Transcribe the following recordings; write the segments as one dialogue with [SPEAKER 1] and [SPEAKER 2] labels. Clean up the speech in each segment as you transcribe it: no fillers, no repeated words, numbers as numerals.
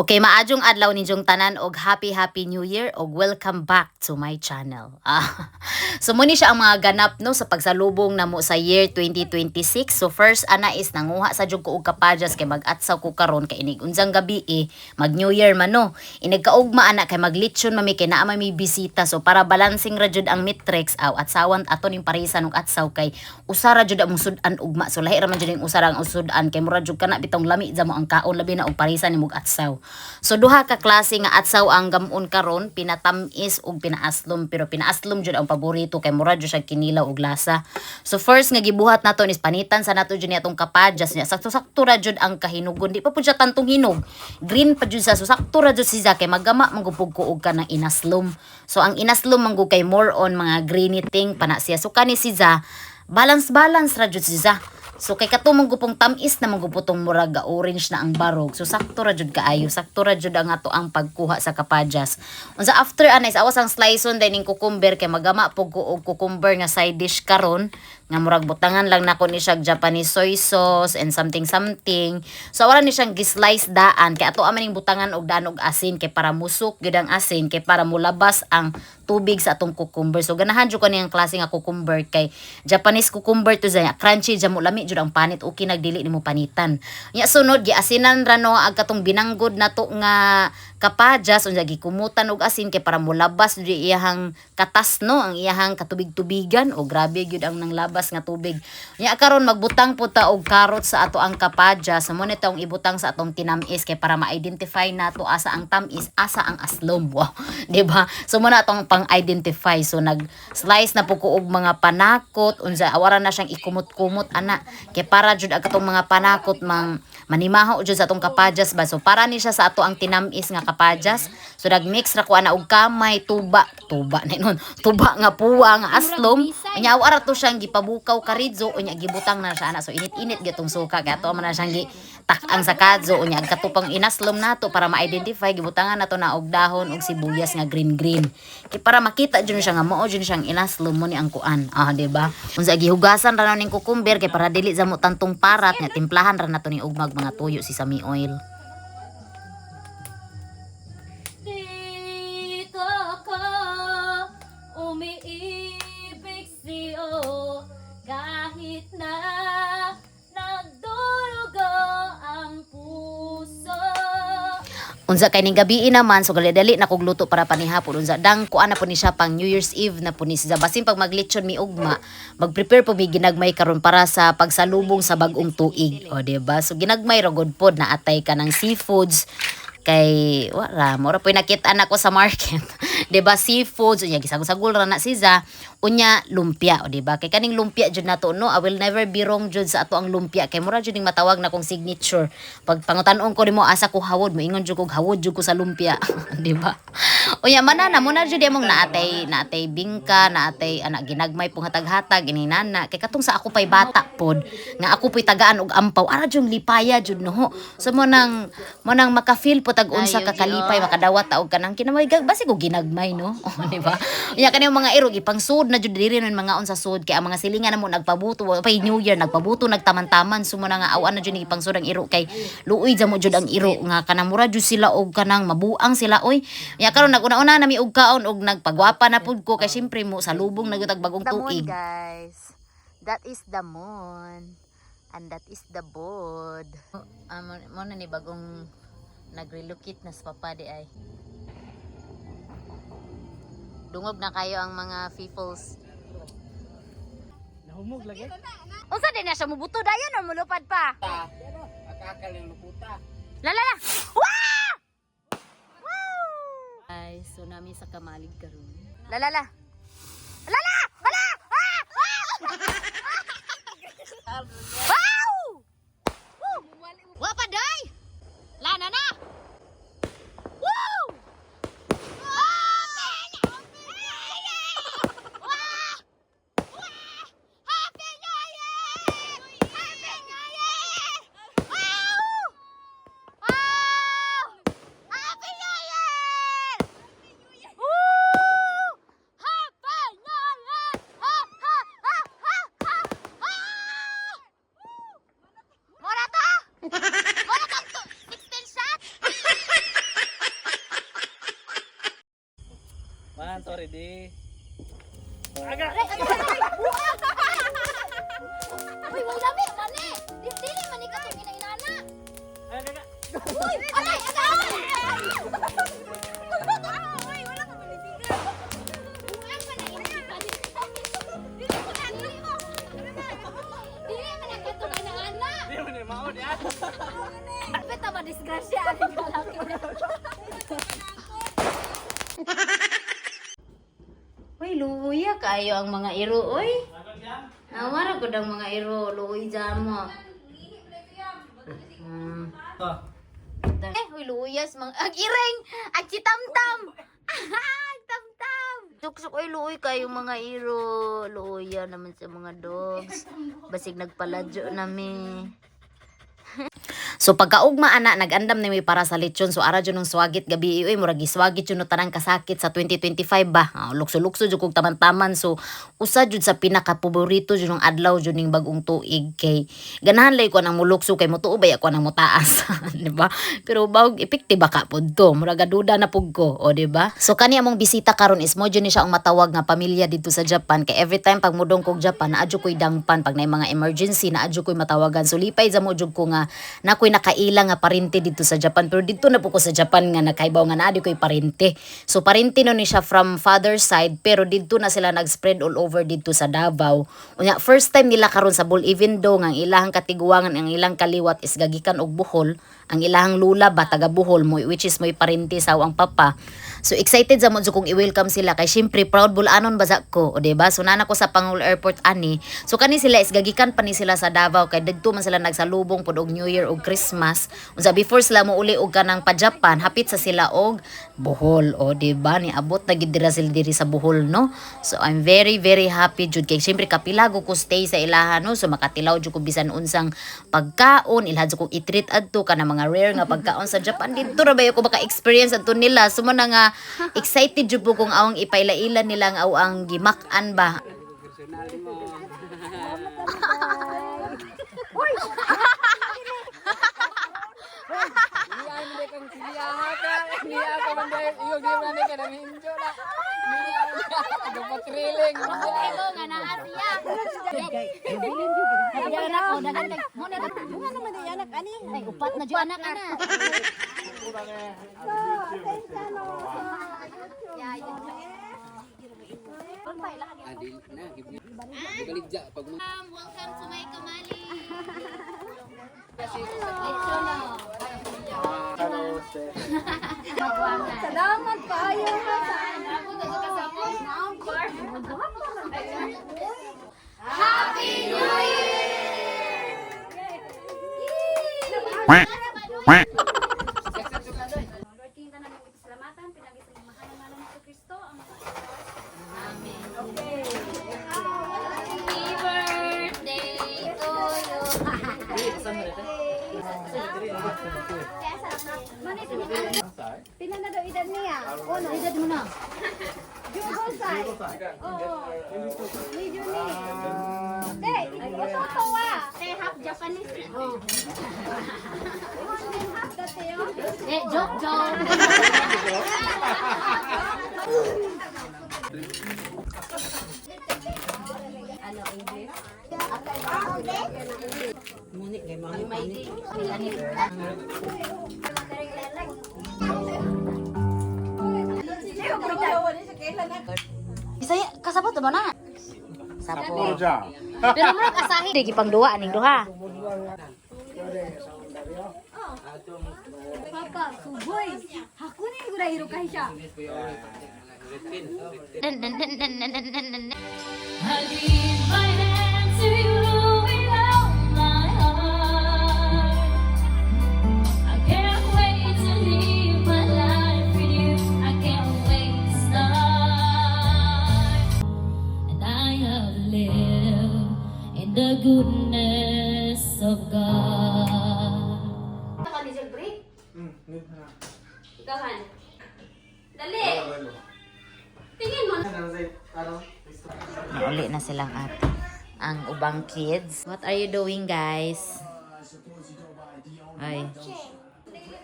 [SPEAKER 1] Okay, maadjong adlaw ninyong tanan og happy New Year og welcome back to my channel. So muni siya ang mga ganap no sa pagsalubong namo sa year 2026. So first ana is nanguha sa jud ko og kapadyas kay mag-atsaw ko karon kay inig unjang gabi mag New Year man no. Inig kaugma ana kay maglechon mami kay naa may bisita. So para balancing ra jud ang matrix atsawan ato ning parisan og atsaw kay usa ra jud ang sudan ugma. So lahi ra man jud ning usa ra ang sudan kay mura jud kana bitong lami mo ang kaon labi na og parisan nimog atsaw. So duha ka klase nga atsaw ang gamon karon, pinatamis ug pinaaslom, pero pinaaslom jud ang paborito kay mura jud siya kinilaw ug lasa. So first nga gibuhat nato is panitan sa nato jud ni atong kapadyas niya. Sakto-sakto ra jud ang kahinugon, di pa pud siya tantong hinog. Green pa jud sa so sakto ra jud siya kay magama manggupog ko og kanang inaslom. So ang inaslom manggo kay more on mga greeny thing pana siya. So kani siya balance ra jud siya. So kay katumong gupong tamis na maguputong murag orange na ang barog. So sakto ra jud kaayo, sakto ra jud ang ato ang pagkuha sa kapadyas. Unsa after anis awas ang sliceon din ning cucumber kay magama pug ko og cucumber nga side dish karon nga murag butangan lang nako ni siya Japanese soy sauce and something. So wala ni siyang gislice daan kay ato amaning butangan og daan og asin kay para musok gyud ang asin kay para mulabas ang tubig sa atong cucumber. So ganahan jud ko niyang klase nga cucumber kay Japanese cucumber to zaya crunchy jamo lami jud ang panit okay nagdili nimo panitan. Nya sunod giasinan ra no ag katong binanggod nato nga kapadyas unya gikumutan og asin kay para mulabas jud iyahang katas no ang iyahang katubig-tubigan o grabe gyud ang nanglabas nga tubig. Nya karon magbutang po ta og carrot sa ato ang kapadyas. Mo ni taong ibutang sa atong tinamis kay para ma-identify nato asa ang tamis, asa ang aslom. Wow, di ba? So mo na atong pang-identify. So nag-slice na po ko og mga panakot unsa awara na siyang ikumot-kumot ana kay para jud ang atong mga panakot manimaho jud sa atong kapadyas ba. So para ni siya sa ato ang tinamis nga kapadyas. So nag-mix ra ko ana og kamay, tuba na nun. Tuba nga puwa nga aslom. Unya awara to siyang gipabukaw karidzo unya gibutang na siya ana. So init-init gyutong suka kay ato man na siyang gitak-ang sa kadzo unya katupang inaslom nato para ma-identify gibutangan nato na og dahon og sibuyas nga green. Kay para makita jud siya nga mao jud siyang inaslom mo ni ang kuan. Di ba? Unsa gihugasan ra ning cucumber kay para dili sa mo tantong parat nga timplahan ra nato ni ugmag mga tuyo si sesame oil.
[SPEAKER 2] Umiibig siyo kahit na nagdurugo ang puso.
[SPEAKER 1] Unsa kay ning gabi naman so dali na kog luto para panihapon unsa dang kuan na po ni siya pang New Year's Eve na po ni siya basin pag maglechon mi ugma mag-prepare po mi ginagmay karon para sa pagsalubong sa bag-ong tuig o di ba so ginagmay ra gud pod na atay ka ng seafoods kay wala mora po nakita nako sa market di ba seafoods unya gisagol-sagol ra na siya unya lumpia o di ba kay kaning lumpia jud nato no I will never be wrong jud sa ato ang lumpia kay mura jud ning matawag na kong signature pag pangutan-on ko nimo asa ko hawod moingon jud ko hawod jud ko sa lumpia di ba unya manana mo na jud imong naatay bingka naatay anak ginagmay pong hatag-hatag ininana kay katong sa ako pay bata pod nga ako poy tagaan og ampaw ara jud lipaya jud no so mo nang maka-feel po tag unsa ka kalipay makadawat ta og kanang kinamay basi ko ginagmay no di ba unya kani mga irog ipangsud na jud diri nun mga unsa sud kay ang mga silingan namo nagpabuto pay New Year nagpabuto nagtaman-taman sumo na nga awan na jud ni ipangsud ang iro kay luoy jamo jud ang iro nga kanang mura jud sila og kanang mabuang sila oy ya karon naguna-una nami og kaon og nagpagwapa na pud ko kay syempre mo sa lubong nagutag bagong tuig
[SPEAKER 3] guys, that is the moon and that is the bod.
[SPEAKER 1] mo na ni bagong nag-relocate na sa papa di ay dungog na kayo ang mga peoples.
[SPEAKER 4] Nahumog lagi.
[SPEAKER 3] Unsa din na siya mubuto dayon or mulupad pa?
[SPEAKER 4] Akakal yung luputa.
[SPEAKER 3] La. Wow!
[SPEAKER 1] Ay, so nami sa kamalig karon.
[SPEAKER 3] La. Hala! Wow! Wa pa day! Lana na! Woo!
[SPEAKER 5] Man, sorry di.
[SPEAKER 2] Uy, wala lami, mani. Dili man ikaw itong ina-inana. Uy, alay, alay! Uy, wala ka manisigan. Buwan pa na inisigan. Dili mo na, dili mo. Dili man ang itong ina-ana.
[SPEAKER 5] Di mo ni mao diyan.
[SPEAKER 2] Beta ba disgrasya ang kalaki.
[SPEAKER 1] Uy, luya kayo ang mga iro, uy. Nawara ko ng mga iro, luoy dyan mo. Uy, luyas, mga ag-iring, ag-chitamtam. Tamtam. Suksok, uy, luoy kayo mga iro. Luya naman sa mga dogs. Basig nagpaladyo nami. So pagkaugma ana nagandam na mi para sa lechon, so ara jud nung swagit gabi uy murag giswagit jud no tanang kasakit sa 2025 ba. Lukso-lukso jud kog taman-taman, so usa jud sa pinaka paborito jud nung adlaw jud ning bag-ong tuig kay ganahan lay ko nang mulukso kay motuo ba ako nang mutaas di ba? Pero bawg epektiba ka pud to, murag duda na pud ko, o di ba? So kani among bisita karon is mo jud ni siya ang matawag nga pamilya dito sa Japan kay every time pag mudong kog Japan naadyo koy dangpan pag nay mga emergency naadyo koy matawagan, so lipay za mo jud ko nga nakoy nakaila nga parente dito sa Japan, pero dito na po ko sa Japan nga nakaibaw nga naadi ko'y parente. So parente no ni siya from father's side, pero dito na sila nag-spread all over dito sa Davao. Unya first time nila karon sa Bohol, even though nga ang ilahang katiguangan, ang ilang kaliwat is gagikan og Bohol, ang ilahang lula ba taga Bohol mo, which is mo'y parente sa ang papa. So excited sa mo kung i-welcome sila kay syempre proud bulanon baza ko, o diba? So nana ko sa Pangulo Airport ani. So kani sila is gagikan pa ni sila sa Davao kay didto man sila nagsalubong pud og New Year og Christmas. Unsa before sila mo uli og kanang pa Japan, hapit sa sila og Bohol, o diba? Ni abot na gid dira sila diri sa Bohol, no? So I'm very very happy jud kay syempre kapilago ko stay sa ilaha, no? So makatilaw jud ko bisan unsang pagkaon, ilhan jud ko i-treat adto kana mga rare nga pagkaon sa Japan. Dito ra ba ko maka-experience adto nila. So man nga excited jud po kung awang ipaila-ila nila ang awang gimak-an ba.
[SPEAKER 4] Niya mo kang siliyaha ka. Niya ka man dahil iyo di man ka nang hinjo na. Niya ka patriling.
[SPEAKER 2] Ito nga na Asia. Ay, anak ko, dagan kay mo na bunga naman di anak ani. Ay, upat na jud anak ana.
[SPEAKER 4] Adil na gibni. Galigja pag mo.
[SPEAKER 2] Welcome to my kamali. Salamat kayo. Happy New Year! Lord King tanan ng pasalamatan pinagi sa mahal nga ngalan ni Kristo ang Amen. Okay. Happy birthday to you. Pila na daw edad niya? Ano edad mo na? Jugosay. Oh. Medyo ni. Hey, oto wa. Say half Japanese. Oh. Half dati yo. Joke. Ano English? Muni kay mami pani.
[SPEAKER 1] Bisaya kasabot ba na? Sapo. Pero mo kasahi di pang duwa aning duha.
[SPEAKER 2] Papa, suboy. Hakunin ko dahil kay siya. I give my hand to you with all my heart. I can't wait to live my life with you. I can't wait to start. And I have lived in the goodness of God. Kahan. Dali. Tingin mo.
[SPEAKER 1] Nauli na silang ate. Ang ubang kids. What are you doing, guys? Ay.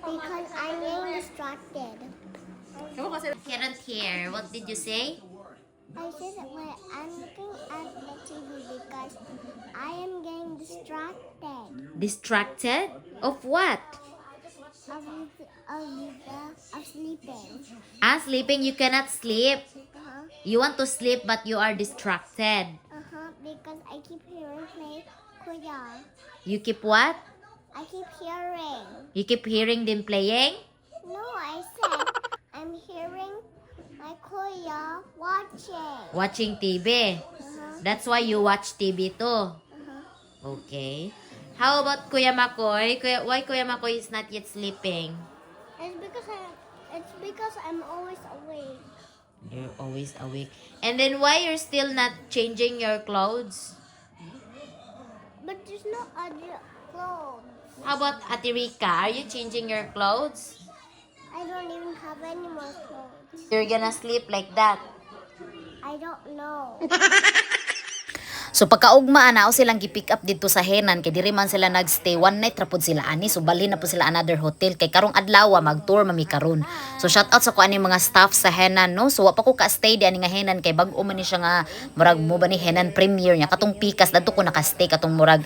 [SPEAKER 6] Because I'm getting distracted.
[SPEAKER 3] Cannot hear. What did you say?
[SPEAKER 2] I said that I'm looking at the TV because I am getting distracted
[SPEAKER 3] Distracted? Of what?
[SPEAKER 2] of sleeping.
[SPEAKER 3] Sleeping. You cannot sleep.
[SPEAKER 2] Uh-huh.
[SPEAKER 3] You want to sleep but you are distracted.
[SPEAKER 2] Because I keep hearing my kuya.
[SPEAKER 3] You keep what?
[SPEAKER 2] I keep hearing.
[SPEAKER 3] You keep hearing them playing?
[SPEAKER 2] No, I said I'm hearing my kuya watching.
[SPEAKER 3] Watching TV. That's why you watch TV too. Okay. How about Kuya Makoy? Why Kuya Makoy is not yet sleeping?
[SPEAKER 2] It's because I'm always awake.
[SPEAKER 3] You're always awake. And then why you're still not changing your clothes?
[SPEAKER 2] But there's no other clothes.
[SPEAKER 3] How about Ate Rika? Are you changing your clothes?
[SPEAKER 2] I don't even have any more clothes.
[SPEAKER 3] You're gonna sleep like that.
[SPEAKER 2] I don't know.
[SPEAKER 1] So pagkaugma na silang gi-pick up dito sa Henan kay diri man sila nagstay one night ra pud sila ani, so bali na po sila another hotel kay karong adlaw mag-tour mami karon. So shout out sa ko ani mga staff sa Henan no. So wa pa ko ka-stay di ani nga Henan kay bag-o man ni siya nga murag mo ba ni Henan Premier nya katong pikas dadto ko naka-stay katong murag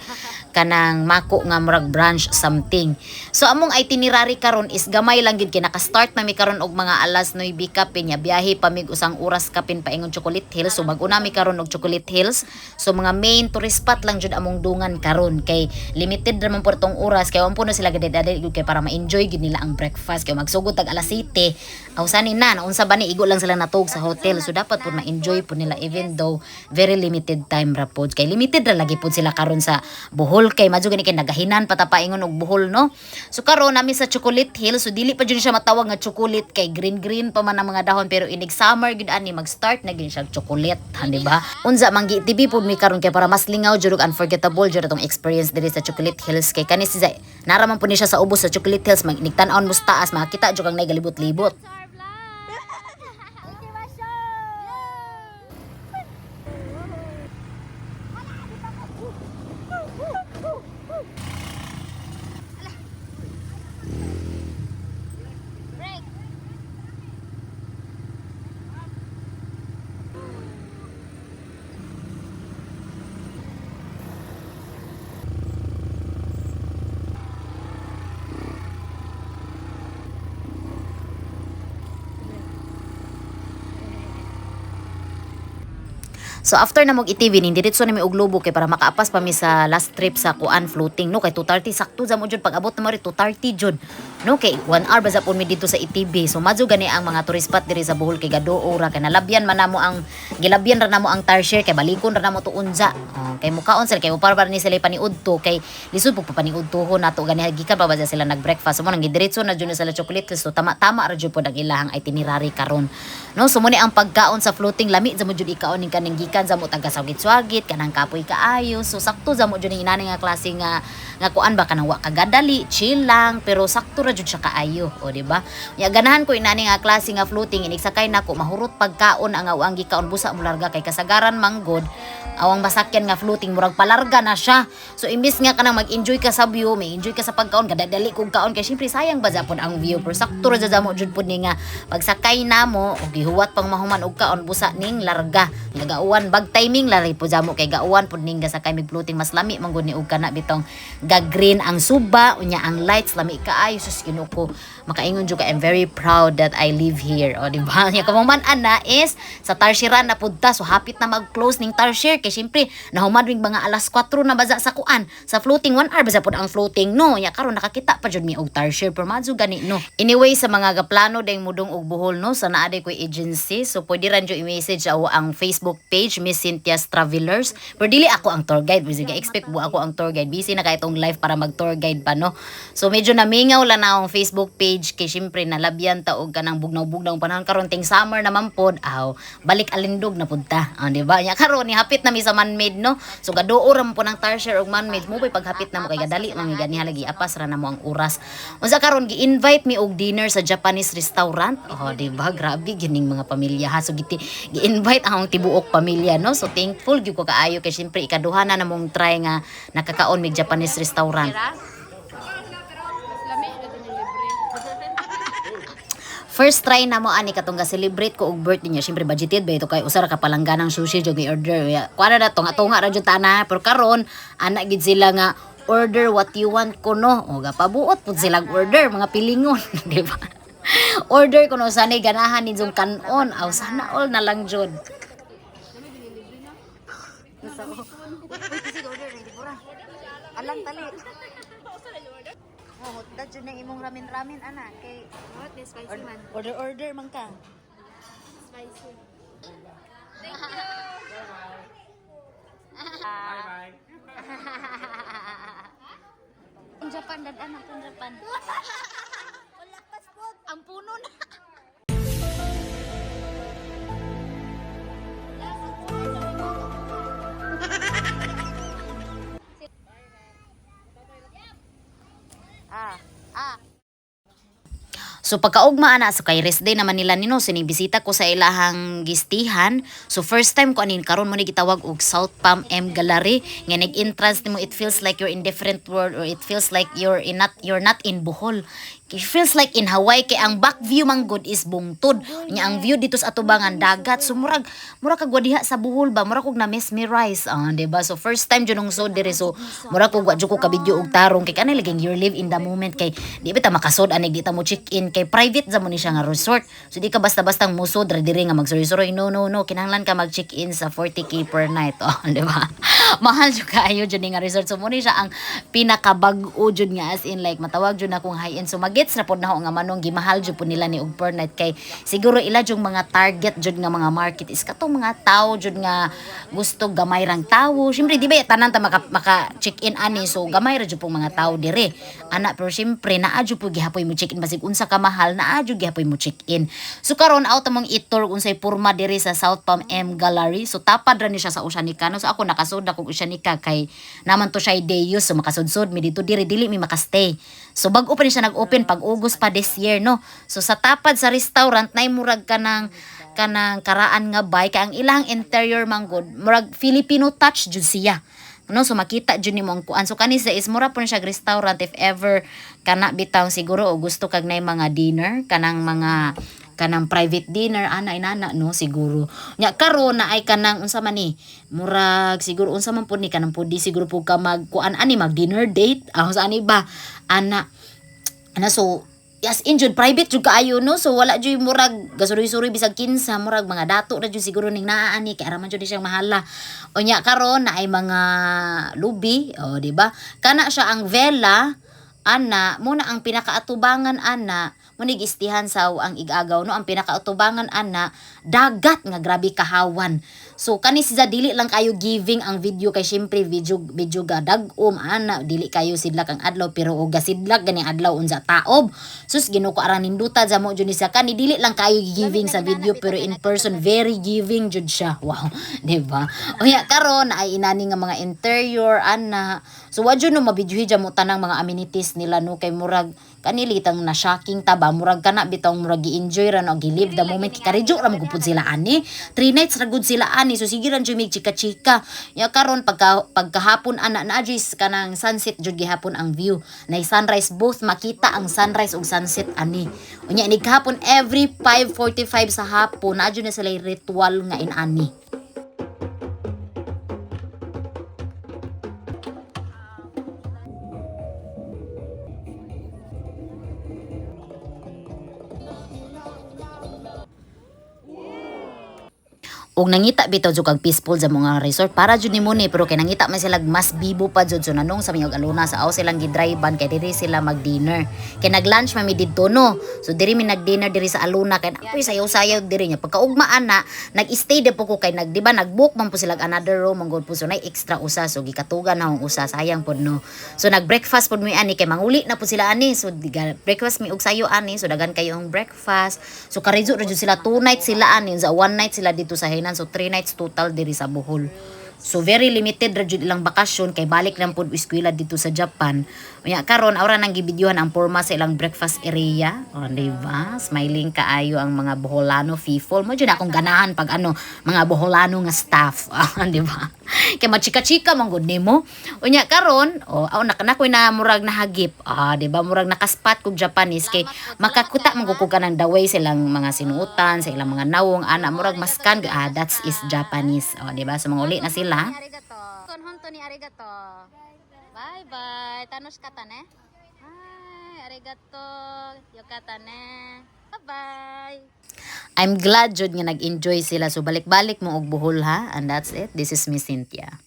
[SPEAKER 1] kanang mako nga murag branch something. So among itinerary karon is gamay lang gid kay naka-start mami karon og mga alas 9 kapin nya biyahe pamig usang oras kapin paingon Chocolate Hills. So mag-una mi karon og Chocolate Hills. So mga main tourist spot lang jud among dungan karon kay limited naman po tong oras kay wampo na sila gadid-adid kay para ma-enjoy gid nila ang breakfast kay magsugod tag alas 7 awsanin na unsa ba ni igo lang sila natog sa hotel, so dapat po ma-enjoy po nila even though very limited time ra pod kay limited ra lagi pod sila karon sa Bohol kay madyo gani kay nagahinan patapaingon og Bohol no. So karon nami sa Chocolate Hills, so dili pa jud siya matawag nga chocolate kay green pa man ang mga dahon pero inig summer gid ani mag-start na gid siya chocolate di ba unsa manggi TV pod mi karon kay para mas lingaw jud ug unforgettable jud atong experience diri sa Chocolate Hills kay kani si naraman po ni siya sa ubos sa Chocolate Hills magigtan-on mo sa taas makita jud kang naigalibot-libot. So after na mog itivin diretso na mi og Lubo kay para makaapas pa mi sa last trip sa kuan floating no kay 2:30 sakto za mo jud pag abot na mo ri 2:30 jud no kay 1 hour ba sa pun mi dito sa ITV. So madyo gani ang mga tourist spot diri sa Bohol kay gadoo ra kay nalabyan man namo ang gilabyan ra namo ang tarsier kay balikon ra namo to unza. Kay mukaon sila kay uparbar ni sila paniudto kay lisod po paniudtohon nato gani gikan pa ba sila nag-breakfast. So mo nang gidiretso na jud sila Chocolate. So tama-tama ra jud pod ang ilahang itinerary karon. No so mo ni ang pagkaon sa floating lami za mo jud ikaon ning kaning gikan sa mo taga swagit kanang kapoy kaayo. So sakto za mo jud ning inani nga klase nga kuan ba kanang wa kagadali chill lang pero sakto ra jud siya kaayo o di ba ya ganahan ko inani nga klase nga floating inig sakay nako mahurot pagkaon ang awang gikaon busa mo larga kay kasagaran manggod awang masakyan nga floating murag palarga na siya. So imbis nga kanang mag-enjoy ka sa view may enjoy ka sa pagkaon kadadali kog kaon kay syempre sayang ba pod ang view pero sakto ra jud mo jud pod ni nga pagsakay namo og gihuwat pang mahuman og kaon busa ning larga nagauwan bag timing lari po jamo kay gauwan pod ning gasakay mig floating mas lami man gud ni og kana bitong ga-green ang suba unya ang lights lami kaayo sus kinuko makaingon jud ka I'm very proud that I live here o di ba nya kamuman ana is sa Tarshiran na pudta so hapit na mag-close ning Tarsier kay syempre nahuman ring mga alas 4 na baza sa kuan sa floating 1 hour baza pod ang floating no nya karon nakakita pa jud mi og Tarsier pero madyo gani no. Anyway sa mga gaplano dayng mudong og Bohol no sa naa day koy agency so pwede ran jud i-message ako ang Facebook page Miss Cynthia's Travelers pero dili ako ang tour guide bisig expect mo ako ang tour guide busy na kay itong live para mag tour guide pa no. So medyo namingaw lang na akong Facebook page kay syempre nalabyan ta og kanang bugnaw-bugnaw panahon karon ting summer naman pod balik alindog na punta di ba nya karon ni hapit na mi sa man-made no. So gadoo ra mo po ng Tarsier og man-made mo pay paghapit na mo kay gadali man gani halagi apas ra na mo ang oras. Unsa karon gi-invite mi og dinner sa Japanese restaurant di ba grabe gining mga pamilya ha so gi-invite ang tibuok pamilya no. So thankful gyud ko kaayo kay syempre ikaduha na namong try nga nakakaon mig Japanese restaurant. first try na mo ani katong ga celebrate ko og birthday niya. Syempre budgeted ba ito kay usara ka palangganang sushi jud i-order. Kuana na tunga ra jud ana pero karon ana gid sila nga order what you want kuno. O gapabuot pud sila order mga pilingon, di ba? Order kuno sanay ganahan ninyong kanon. Aw sana all na lang jud. Alang tali. Oh, dadyo na imong ramen-ramen ana kay
[SPEAKER 2] What is spicy man?
[SPEAKER 1] order man ka.
[SPEAKER 2] Spicy.
[SPEAKER 5] Bye-bye.
[SPEAKER 1] Kung Japan dad anak kung Japan. Wala passport. Ang puno na. So pagkaugma ana so kay rest day naman nila nino sinibisita ko sa ilahang gistihan. So first time ko anin karon mo ni gitawag og South Palm M Gallery nga nag-entrance nimo it feels like you're in different world or it feels like you're not in Bohol. It feels like in Hawaii kay ang back view man good is bungtod. Nya ang view dito sa atubangan dagat. So murag kag diha sa Bohol ba murag kog na mesmerize di ba? So first time jud nung so dire so murag kog wa jud ko ka video og tarong kay kanay laging you live in the moment kay di bita makasod ani di ta mo check in kay private za mo ni siya nga resort. So di ka basta-bastang musod ra dire nga magsuroy-suroy no kinahanglan ka mag check in sa 40k per night di ba? Mahal jud kaayo jud nga resort. So mo ni siya ang pinakabag-o jud nga as in like matawag jud na kung high end. So gets na pod na nga manong gimahal jud po nila ni og per night kay siguro ila jung mga target jud nga mga market is katong mga tao jud nga gusto gamay rang tao. Syempre di ba tanan ta maka check in ani so gamay ra jud pong mga tao dire. Ana pero syempre naa jud po gihapoy mo check in basig unsa ka mahal naa jud gihapoy mo check in. So karon out among itur unsay porma dire sa South Palm M Gallery. So tapad ra ni siya sa Oceanica no. So ako nakasud ako Oceanica kay naman to siya day use so makasudsod mi dito dire dili mi makastay. So bag-o pa ni siya nag-open pag August pa this year no. So sa tapad sa restaurant nay murag kanang karaan nga bay kay ang ilang interior manggod murag Filipino touch jud siya. No, so makita jud nimo ang kuan. So kanisa is mura po siya restaurant if ever kana bitaw siguro o gusto kag nay mga dinner kanang private dinner ana inana no siguro nya karon na ay kanang unsa man ni murag siguro unsa man pud ni kanang pudi siguro pud ka mag kuan ani mag dinner date sa ani ba ana so yes injud private jud kaayo no so wala jud murag gasuroy-suroy bisag kinsa murag mga dato ra jud siguro ning naa ani kay araman jud siyang mahala o nya karon na ay mga lubi di ba kana siya ang vela ana muna ang pinakaatubangan ana munig istihan sa ang igagaw no ang pinakaatubangan ana dagat nga grabe kahawan. So kani siya dili lang kayo giving ang video kay syempre video ga dag-om ana dili kayo sidlak ang adlaw pero og gasidlak gani adlaw unsa taob. Sus ginuko aran ninduta za mo jud ni siya kani dili lang kayo giving sa video pero in person very giving jud siya. Wow, di ba? O ya karon ay inani nga mga interior ana. So wa jud no mabidyohi jamo tanang mga amenities nila no kay murag kanilitang na shocking taba murag kana bitong murag gi-enjoy ra no gi-live the moment kikaridyo ra magupod sila ani 3 nights ra gud sila ani so sige ra jud mig chika-chika ya karon pagkahapon ana na jud kanang sunset jud gihapon ang view na sunrise both makita ang sunrise ug sunset ani unya ni kahapon every 5:45 sa hapon na jud na sila ritual nga inani. Og nangita bitaw jud kag peaceful sa mga resort para jud nimo ni pero kay nangita man sila mas bibo pa jud so nanong sa miyog aluna sa aw silang gidrivean kay diri sila mag-dinner kay nag-lunch man mi didto no so diri mi nag-dinner diri sa aluna kay apoy sayaw-sayaw diri nya pagkaugmaan na nag-stay de po ko kay di ba nag-book man po sila another room mangod po so nay extra usa so gikatugan na ang usa sayang pod no so nag-breakfast pod mi ani kay manguli na po sila ani so breakfast mi og sayo ani so dagan kayo ang breakfast so karidyo ra jud sila 2 nights sila ani sa 1 night sila dito sa so 3 nights total diri sa Bohol. So very limited ra jud ilang bakasyon kay balik lang pud eskwela dito sa Japan. Unya karon aura nang gibidyohan ang porma sa ilang breakfast area. O, di ba? Smiling kaayo ang mga Boholano people. Mo jud akong ganahan pag ano, mga Boholano nga staff. Di ba? Kay machika-chika man gud nimo. Unya karon, nakoy na murag nahagip. Di ba? Murag nakaspat kog Japanese kay makakuta man ko kanang the way silang mga sinuotan, sa ilang mga nawong ana murag maskan that is Japanese. Di ba? So mga uli na sila.
[SPEAKER 2] Arigato. Kon honto ni arigato. Bye bye. Tanoshikata ne. Hi, arigato. Yokata ne. Bye bye.
[SPEAKER 1] I'm glad jud nga nag-enjoy sila. So balik-balik mo og Bohol ha. And that's it. This is Miss Cynthia.